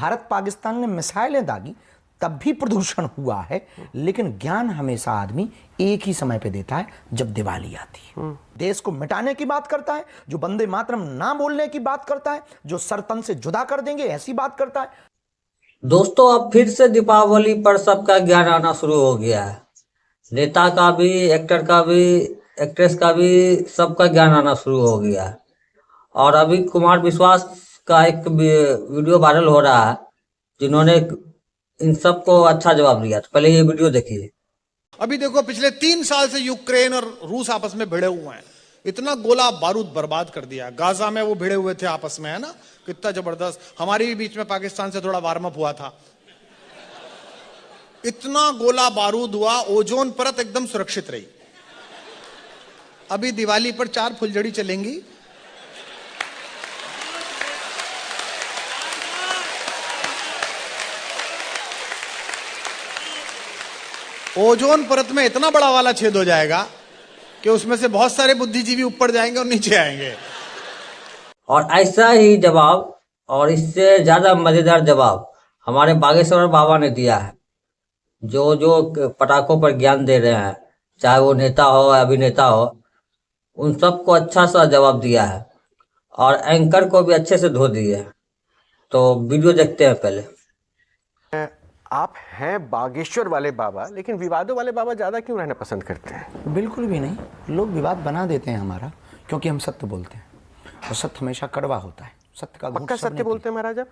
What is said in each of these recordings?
भारत पाकिस्तान ने मिसाइलें दागी तब भी प्रदूषण हुआ है, लेकिन ज्ञान हमेशा आदमी एक ही समय पे देता है जब दिवाली आती है। देश को मिटाने की बात करता है, जो वंदे मातरम ना बोलने की बात करता है, जो सर तन से जुदा कर देंगे ऐसी बात करता है। दोस्तों, अब फिर से दीपावली पर सबका ज्ञान आना शुरू हो गया है। नेता का भी, एक्टर का भी, एक्ट्रेस का भी, सबका ज्ञान आना शुरू हो गया है। और अभी कुमार विश्वास का एक वीडियो वायरल हो रहा है, जिन्होंने इन सबको अच्छा जवाब दिया। तो पहले ये वीडियो देखिए। अभी देखो, पिछले 3 साल से यूक्रेन और रूस आपस में भिड़े हुए हैं। इतना गोला बारूद बर्बाद कर दिया। गाजा में वो भिड़े हुए थे आपस में, है ना, कितना जबरदस्त। हमारी भी बीच में पाकिस्तान से थोड़ा वार्म अप हुआ था। इतना गोला बारूद हुआ, ओजोन परत एकदम सुरक्षित रही। अभी दिवाली पर 4 फुलझड़ी चलेंगी। ओजोन परत में इतना बड़ा वाला छेद हो जाएगा कि उसमें से बहुत सारे बुद्धिजीवी ऊपर जाएंगे और नीचे आएंगे। और ऐसा ही जवाब और इससे ज्यादा मजेदार जवाब हमारे बागेश्वर बाबा ने दिया है, जो जो पटाखों पर ज्ञान दे रहे हैं, चाहे वो नेता हो अभिनेता हो, उन सबको अच्छा सा जवाब दिया है और एंकर को भी अच्छे से धो दिया है। तो वीडियो देखते हैं पहले। आप हैं बागेश्वर वाले बाबा, लेकिन विवादों वाले बाबा ज्यादा क्यों रहना पसंद करते हैं? बिल्कुल भी नहीं, लोग विवाद बना देते हैं हमारा, क्योंकि हम सत्य बोलते हैं और सत्य हमेशा कड़वा होता है। सत्य का पक्का सत्य बोलते हैं महाराज आप?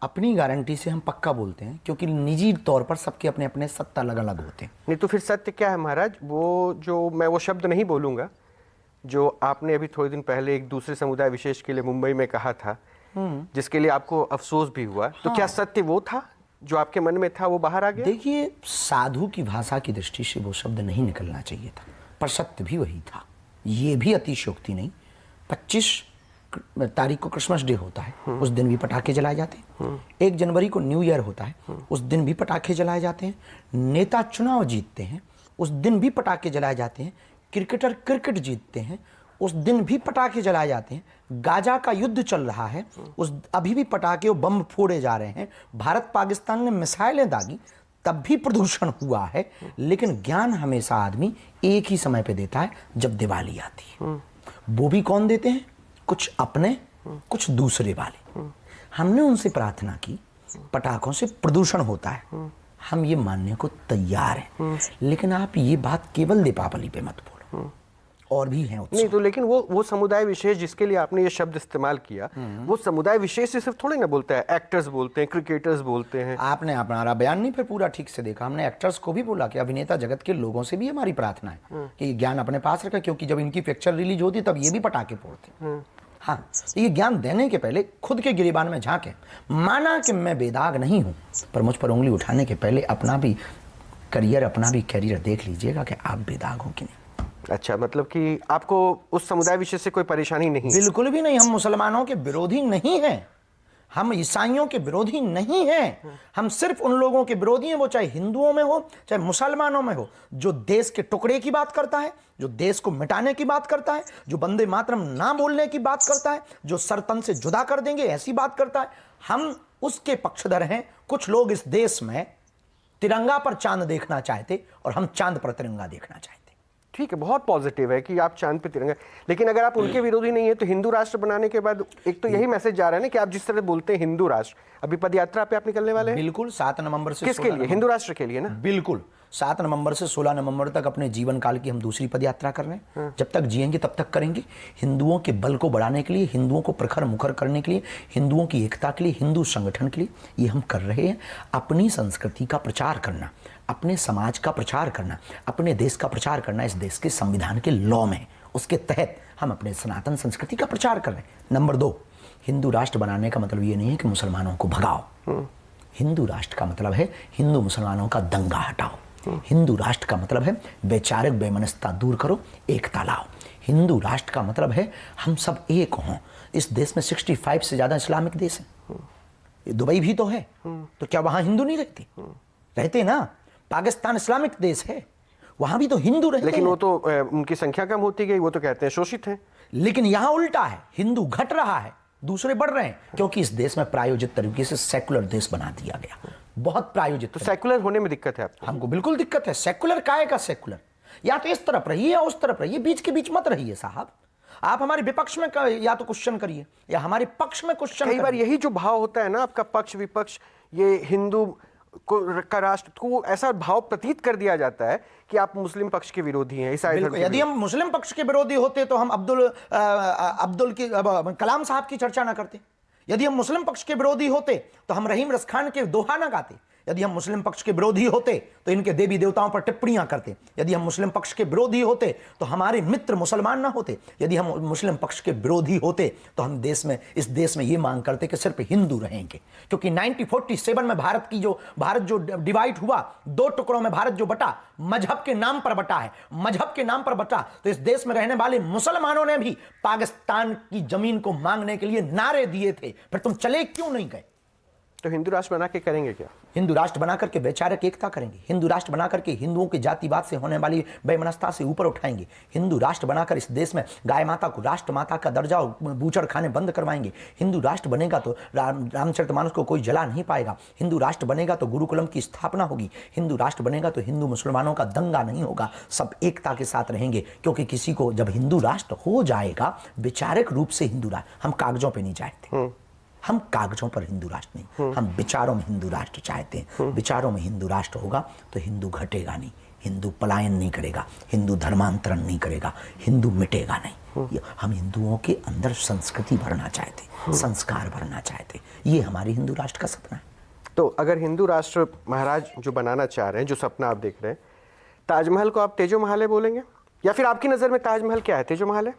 अपनी गारंटी से हम पक्का बोलते हैं, क्योंकि निजी तौर पर सबके अपने अपने सत्ता अलग अलग होते हैं। नहीं तो फिर सत्य क्या है महाराज? वो जो मैं वो शब्द नहीं बोलूंगा जो आपने अभी थोड़े दिन पहले एक दूसरे समुदाय विशेष के लिए मुंबई में कहा था, जिसके लिए आपको अफसोस भी हुआ। तो क्या सत्य वो था जो आपके मन में था, वो बाहर आ गया? देखिए, साधु की भाषा की दृष्टि से वो शब्द नहीं निकलना चाहिए था, पर सत्य भी वही था। ये भी अतिशयोक्ति नहीं। 25 तारीख को क्रिसमस डे होता है, उस दिन भी पटाखे जलाए जाते हैं। 1 जनवरी को न्यू ईयर होता है, उस दिन भी पटाखे जलाए जाते हैं। नेता चुनाव जीतते हैं, उस दिन भी पटाखे जलाए जाते हैं। क्रिकेटर क्रिकेट जीतते हैं, उस दिन भी पटाखे जलाए जाते हैं। गाजा का युद्ध चल रहा है, उस अभी भी पटाखे और बम फोड़े जा रहे हैं। भारत पाकिस्तान ने मिसाइलें दागी तब भी प्रदूषण हुआ है, लेकिन ज्ञान हमेशा आदमी एक ही समय पे देता है जब दिवाली आती है। वो भी कौन देते हैं? कुछ अपने, कुछ दूसरे वाले। हमने उनसे प्रार्थना की, पटाखों से प्रदूषण होता है, हम ये मानने को तैयार हैं, लेकिन आप ये बात केवल दीपावली पे मत बोलो, और भी हैं उत्सव। नहीं तो लेकिन वो समुदाय विशेष जिसके लिए आपने ये शब्द इस्तेमाल किया, वो समुदाय विशेष से सिर्फ थोड़ी ना बोलता है। एक्टर्स बोलते हैं, क्रिकेटर्स बोलते हैं। आपने हमारा बयान नहीं फिर पूरा ठीक से देखा। हमने एक्टर्स को भी बोला कि अभिनेता जगत के लोगों से भी हमारी प्रार्थना है कि ये ज्ञान अपने पास रखें, क्योंकि जब इनकी पिक्चर रिलीज होती तब ये भी पटाखे फोड़ते। हाँ, तो ये ज्ञान देने के पहले खुद के गिरेबान में झांके। माना कि मैं बेदाग नहीं हूं, पर मुझ पर उंगली उठाने के पहले अपना भी कैरियर देख लीजिएगा कि आप बेदाग हो कि नहीं। अच्छा, मतलब कि आपको उस समुदाय विशेष से कोई परेशानी नहीं? बिल्कुल भी नहीं। हम मुसलमानों के विरोधी नहीं हैं, हम ईसाइयों के विरोधी नहीं हैं। हम सिर्फ उन लोगों के विरोधी हैं, वो चाहे हिंदुओं में हो चाहे मुसलमानों में हो, जो देश के टुकड़े की बात करता है, जो देश को मिटाने की बात करता है, जो वंदे मातरम ना बोलने की बात करता है, जो सर तन से जुदा कर देंगे ऐसी बात करता है। हम उसके पक्षधर हैं। कुछ लोग इस देश में तिरंगा पर चांद देखना चाहते और हम चांद पर तिरंगा देखना चाहते। ठीक है, बहुत पॉजिटिव है कि आप चांद पे तिरंगा, लेकिन अगर आप उनके विरोधी नहीं है तो हिंदू राष्ट्र बनाने के बाद एक तो यही मैसेज जा रहा है ना कि आप जिस तरह बोलते हैं हिंदू राष्ट्र, अभी पद यात्रा पे आप निकलने वाले हैं। बिल्कुल, 7 नवंबर से किसके लिए? हिंदू राष्ट्र के लिए ना? बिल्कुल, 7 नवंबर से 16 नवंबर तक अपने जीवन काल की हम दूसरी पद यात्रा कर रहे हैं। जब तक जिएंगे तब तक करेंगे। हिंदुओं के बल को बढ़ाने के लिए, हिंदुओं को प्रखर मुखर करने के लिए, हिंदुओं की एकता के लिए, हिंदू संगठन के लिए ये हम कर रहे हैं। अपनी संस्कृति का प्रचार करना, अपने समाज का प्रचार करना, अपने देश का प्रचार करना इस देश के संविधान के लॉ में, उसके तहत हम अपने सनातन संस्कृति का प्रचार कर रहे हैं। नंबर 2, हिंदू राष्ट्र बनाने का मतलब ये नहीं है कि मुसलमानों को भगाओ। हिंदू राष्ट्र का मतलब है हिंदू मुसलमानों का दंगा हटाओ। हिंदू राष्ट्र का मतलब है वैचारिक बेमनस्ता दूर करो, एकता लाओ। हिंदू राष्ट्र का मतलब है हम सब एक हों। इस देश में 65 से ज्यादा इस्लामिक देश है। दुबई भी तो है, तो क्या वहां हिंदू नहीं रहते? रहते ना। पाकिस्तान इस्लामिक देश है, वहां भी तो हिंदू रहते हैं। लेकिन वो तो उनकी संख्या कम होती गई, वो तो कहते हैं शोषित हैं। लेकिन यहां उल्टा है, हिंदू घट रहा है, दूसरे बढ़ रहे हैं, क्योंकि इस देश में प्रायोजित तरीके से सेकुलर देश बना दिया गया, बहुत प्रायोजित। तो सेकुलर होने में दिक्कत है आपको? हमको बिल्कुल दिक्कत है। सेकुलर काहे का सेकुलर? या तो इस तरफ रहिए या उस तरफ रहिए, बीच के बीच मत रहिए साहब। आप हमारे विपक्ष में या तो क्वेश्चन करिए या हमारे पक्ष में क्वेश्चन कई करिए। बार यही जो भाव होता है ना आपका, पक्ष विपक्ष, ये हिंदू का राष्ट्र को ऐसा भाव प्रतीत कर दिया जाता है कि आप मुस्लिम पक्ष के विरोधी हैं, ईसाई धर्म के यदि हम मुस्लिम पक्ष के विरोधी होते तो हम अब्दुल कलाम साहब की चर्चा ना करते। यदि हम मुस्लिम पक्ष के विरोधी होते तो हम रहीम रसखान के दोहा ना गाते। यदि हम मुस्लिम पक्ष के विरोधी होते तो इनके देवी देवताओं पर टिप्पणियां करते। यदि हम मुस्लिम पक्ष के विरोधी होते तो हमारे मित्र मुसलमान ना होते। यदि हम मुस्लिम पक्ष के विरोधी होते तो हम इस देश में ये मांग करते कि सिर्फ हिंदू रहेंगे, क्योंकि 1947 में भारत जो डिवाइड हुआ, 2 टुकड़ों में भारत जो बटा, मजहब के नाम पर बटा है। मजहब के नाम पर बटा तो इस देश में रहने वाले मुसलमानों ने भी पाकिस्तान की जमीन को मांगने के लिए नारे दिए थे, फिर तुम चले क्यों नहीं गए? तो हिंदू राष्ट्र बना के करेंगे क्या? हिंदू राष्ट्र बना करके वैचारिक एकता करेंगे। हिंदू राष्ट्र बना करके हिंदुओं के जातिवाद से होने वाली बेमनस्ता से ऊपर उठाएंगे। हिंदू राष्ट्र बनाकर इस देश में गाय माता को राष्ट्र माता का दर्जा और बूचड़ खाने बंद करवाएंगे। हिंदू राष्ट्र बनेगा तो रामचरितमानस को कोई जला नहीं पाएगा। हिंदू राष्ट्र बनेगा तो गुरुकुलम की स्थापना होगी। हिंदू राष्ट्र बनेगा तो हिंदू मुसलमानों का दंगा नहीं होगा, सब एकता के साथ रहेंगे। क्योंकि किसी को जब हिंदू राष्ट्र हो जाएगा, वैचारिक रूप से हिंदू राष्ट्र, हम कागजों पर नहीं चाहते, हम कागजों पर हिंदू राष्ट्र नहीं, हम विचारों में हिंदू राष्ट्र चाहते हैं। विचारों में हिंदू राष्ट्र होगा तो हिंदू घटेगा नहीं, हिंदू पलायन नहीं करेगा, हिंदू धर्मांतरण नहीं करेगा, हिंदू मिटेगा नहीं। हम हिंदुओं के अंदर संस्कृति भरना चाहते, संस्कार भरना चाहते, ये हमारे हिंदू राष्ट्र का सपना है। तो अगर हिंदू राष्ट्र महाराज जो बनाना चाह रहे हैं, जो सपना आप देख रहे हैं, ताजमहल को आप तेजो महल बोलेंगे, या फिर आपकी नज़र में ताजमहल क्या है, तेजो महल है?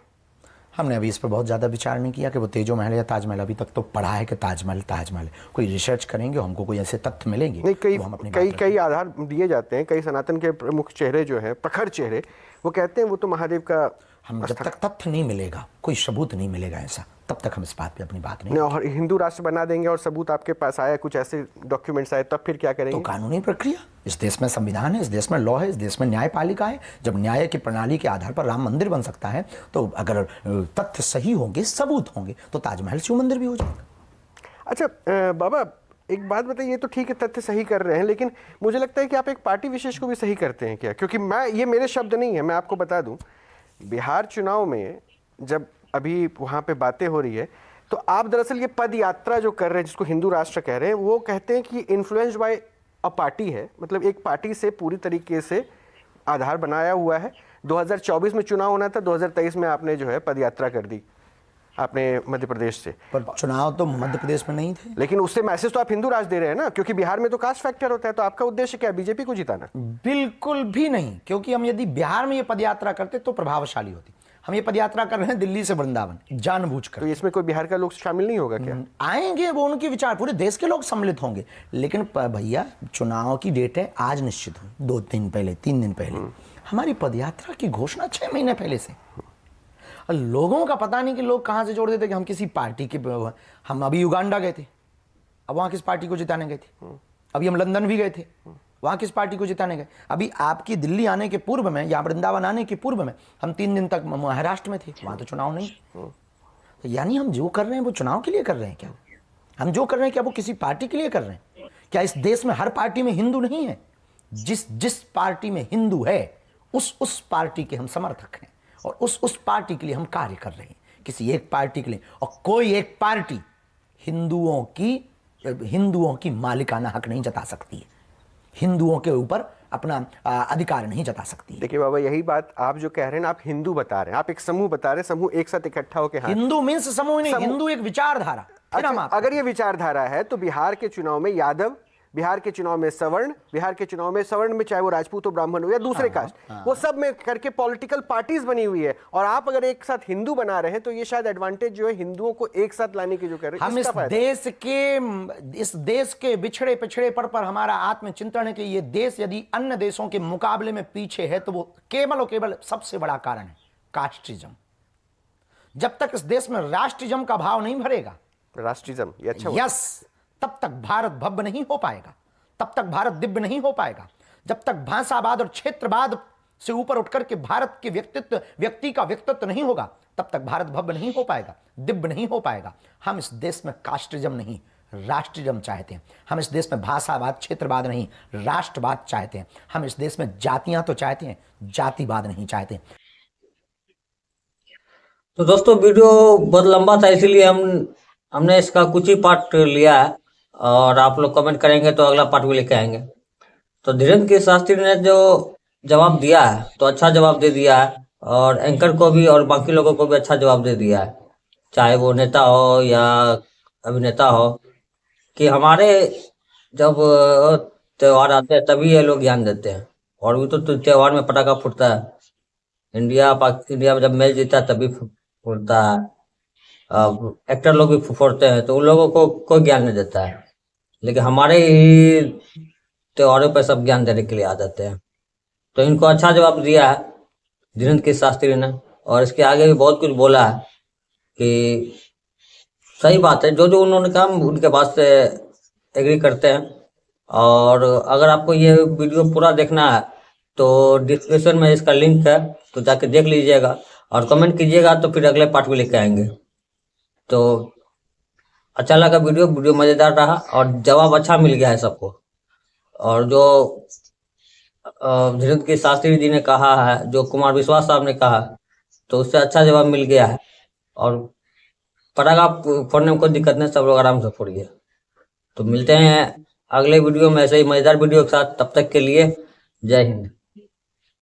हमने अभी इस पर बहुत ज़्यादा विचार नहीं किया कि वो तेजो महल या ताजमहल। अभी तक तो पढ़ा है कि ताजमहल है। कोई रिसर्च करेंगे, हमको कोई ऐसे तथ्य मिलेंगे नहीं, हम अपनी कई आधार दिए जाते हैं। कई सनातन के प्रमुख चेहरे जो हैं, प्रखर चेहरे, वो कहते हैं वो तो महादेव का। हम जब तक तथ्य नहीं मिलेगा, कोई सबूत नहीं मिलेगा ऐसा, तब तक हम इस बात पे अपनी बात नहीं। और हिंदू राष्ट्र बना देंगे और सबूत आपके पास आया, कुछ ऐसे डॉक्यूमेंट्स आए, तब फिर क्या करेंगे? तो कानूनी प्रक्रिया, इस देश में संविधान है, इस देश में लॉ है, इस देश में न्यायपालिका है। जब न्याय की प्रणाली के आधार पर राम मंदिर बन सकता है, तो अगर तथ्य सही होंगे, सबूत होंगे, तो ताजमहल शिव मंदिर भी हो जाएगा। अच्छा बाबा, एक बात बताइए, ये तो ठीक है तथ्य सही कर रहे हैं, लेकिन मुझे लगता है कि आप एक पार्टी विशेष को भी सही करते हैं क्या? क्योंकि ये मेरे शब्द नहीं है, मैं आपको बता दूं, बिहार चुनाव में जब अभी वहाँ पे बातें हो रही है, तो आप दरअसल ये पद यात्रा जो कर रहे हैं, जिसको हिंदू राष्ट्र कह रहे हैं, वो कहते हैं कि इन्फ्लुएंस्ड बाय अ पार्टी है, मतलब एक पार्टी से पूरी तरीके से आधार बनाया हुआ है। 2024 में चुनाव होना था, 2023 में आपने जो है पद यात्रा कर दी आपने मध्य प्रदेश से। पर चुनाव तो मध्य प्रदेश में नहीं थे। लेकिन उससे मैसेज तो आप हिंदू राष्ट्र दे रहे हैं ना, क्योंकि बिहार में तो कास्ट फैक्टर होता है। तो आपका उद्देश्य क्या है, बीजेपी को जिताना? बिल्कुल भी नहीं, क्योंकि हम यदि बिहार में ये पदयात्रा करते तो प्रभावशाली होती। हम ये पदयात्रा कर रहे हैं दिल्ली से वृंदावन, जानबूझकर। तो इसमें कोई बिहार का लोग शामिल नहीं होगा क्या? आएंगे, वो उनके विचार, पूरे देश के लोग सम्मिलित होंगे। लेकिन भैया, चुनाव की डेट है, आज निश्चित हुई, 2 दिन पहले, 3 दिन पहले। हमारी पदयात्रा की घोषणा 6 महीने पहले से। लोगों का पता नहीं कि लोग कहां से जोड़ देते कि हम किसी पार्टी के। हम अभी युगांडा गए थे, अब वहां किस पार्टी को जिताने गए थे। अभी हम लंदन भी गए थे, वहां किस पार्टी को जिताने गए। अभी आपकी दिल्ली आने के पूर्व में या वृंदावन आने के पूर्व में हम 3 दिन तक महाराष्ट्र में थे, वहां तो चुनाव नहीं। तो यानी हम जो कर रहे हैं वो चुनाव के लिए कर रहे हैं क्या? हम जो कर रहे हैं क्या वो किसी पार्टी के लिए कर रहे हैं क्या? इस देश में हर पार्टी में हिंदू नहीं है। जिस पार्टी में हिंदू है, उस पार्टी के हम समर्थक हैं और उस पार्टी के लिए हम कार्य कर रहे हैं, किसी एक पार्टी के लिए। और कोई एक पार्टी हिंदुओं की मालिकाना हक नहीं जता सकती है, हिंदुओं के ऊपर अपना अधिकार नहीं जता सकती है। देखिए बाबा, यही बात आप जो कह रहे हैं ना, आप हिंदू बता रहे हैं, आप एक समूह बता रहे हैं, समूह एक साथ इकट्ठा होकर। हिंदू मीन्स समूह नहीं, हिंदू एक विचारधारा। अच्छा, अगर ये विचारधारा है तो बिहार के चुनाव में यादव, बिहार के चुनाव में सवर्ण, बिहार के चुनाव में सवर्ण में चाहे वो राजपूत हो, ब्राह्मण हो या दूसरे कास्ट, वो सब में करके पॉलिटिकल पार्टीज बनी हुई है। और आप अगर एक साथ हिंदू बना रहे हैं तो ये शायद एडवांटेज जो है हिंदुओं को एक साथ लाने की जो कर रहे हैं। हम इस देश के बिछड़े पिछड़ेपन पर हमारा आत्मचिंतन है कि ये देश यदि अन्य देशों के मुकाबले में पीछे है तो वो केवल और केवल सबसे बड़ा कारण है कास्टिज्म। जब तक इस देश में राष्ट्रिज्म का भाव नहीं भरेगा, राष्ट्रिज्म, ये अच्छा यस, तब तक भारत भव्य नहीं हो पाएगा, तब तक भारत दिव्य नहीं हो पाएगा। जब तक भाषावाद और क्षेत्रवाद से ऊपर उठकर के भारत के व्यक्ति का व्यक्तित्व नहीं होगा, तब तक भारत भव्य नहीं हो पाएगा, दिव्य नहीं हो पाएगा। हम इस देश में कास्टिज्म नहीं, राष्ट्रिज्म चाहते हैं। हम इस देश में भाषावाद, क्षेत्रवाद नहीं, राष्ट्रवाद चाहते हैं। हम इस देश में जातियां तो चाहते हैं, जातिवाद नहीं चाहते। तो दोस्तों वीडियो बहुत लंबा था, इसीलिए हमने इसका कुछ ही पार्ट लिया है, और आप लोग कमेंट करेंगे तो अगला पार्ट भी लेके आएंगे। तो धीरेन्द्र के शास्त्री ने जो जवाब दिया है तो अच्छा जवाब दे दिया है, और एंकर को भी और बाकी लोगों को भी अच्छा जवाब दे दिया है, चाहे वो नेता हो या अभिनेता हो, कि हमारे जब त्यौहार आते हैं तभी ये लोग ज्ञान देते हैं। और भी तो त्यौहार में पटाखा फूटता है, इंडिया में जब मैच जीता है तभी फूटता है, एक्टर लोग भी फोड़ते हैं, तो उन लोगों को कोई ज्ञान नहीं देता है। लेकिन हमारे ही त्योहारों पर सब ज्ञान देने के लिए आ जाते हैं। तो इनको अच्छा जवाब दिया है धीरेन्द्र के शास्त्री ने, और इसके आगे भी बहुत कुछ बोला है कि सही बात है, जो जो उन्होंने कहा उनके बात से एग्री करते हैं। और अगर आपको ये वीडियो पूरा देखना है तो डिस्क्रिप्शन में इसका लिंक है, तो जाके देख लीजिएगा और कमेंट कीजिएगा, तो फिर अगले पार्ट भी लेके आएंगे। तो अच्छा लगा वीडियो मज़ेदार रहा और जवाब अच्छा मिल गया है सबको। और जो धीरेन्द्र के शास्त्री जी ने कहा है, जो कुमार विश्वास साहब ने कहा, तो उससे अच्छा जवाब मिल गया है। और पटाखा फोड़ने में कोई दिक्कत नहीं, सब लोग आराम से फोड़िए। तो मिलते हैं अगले वीडियो में ऐसे ही मज़ेदार वीडियो के साथ, तब तक के लिए जय हिंद।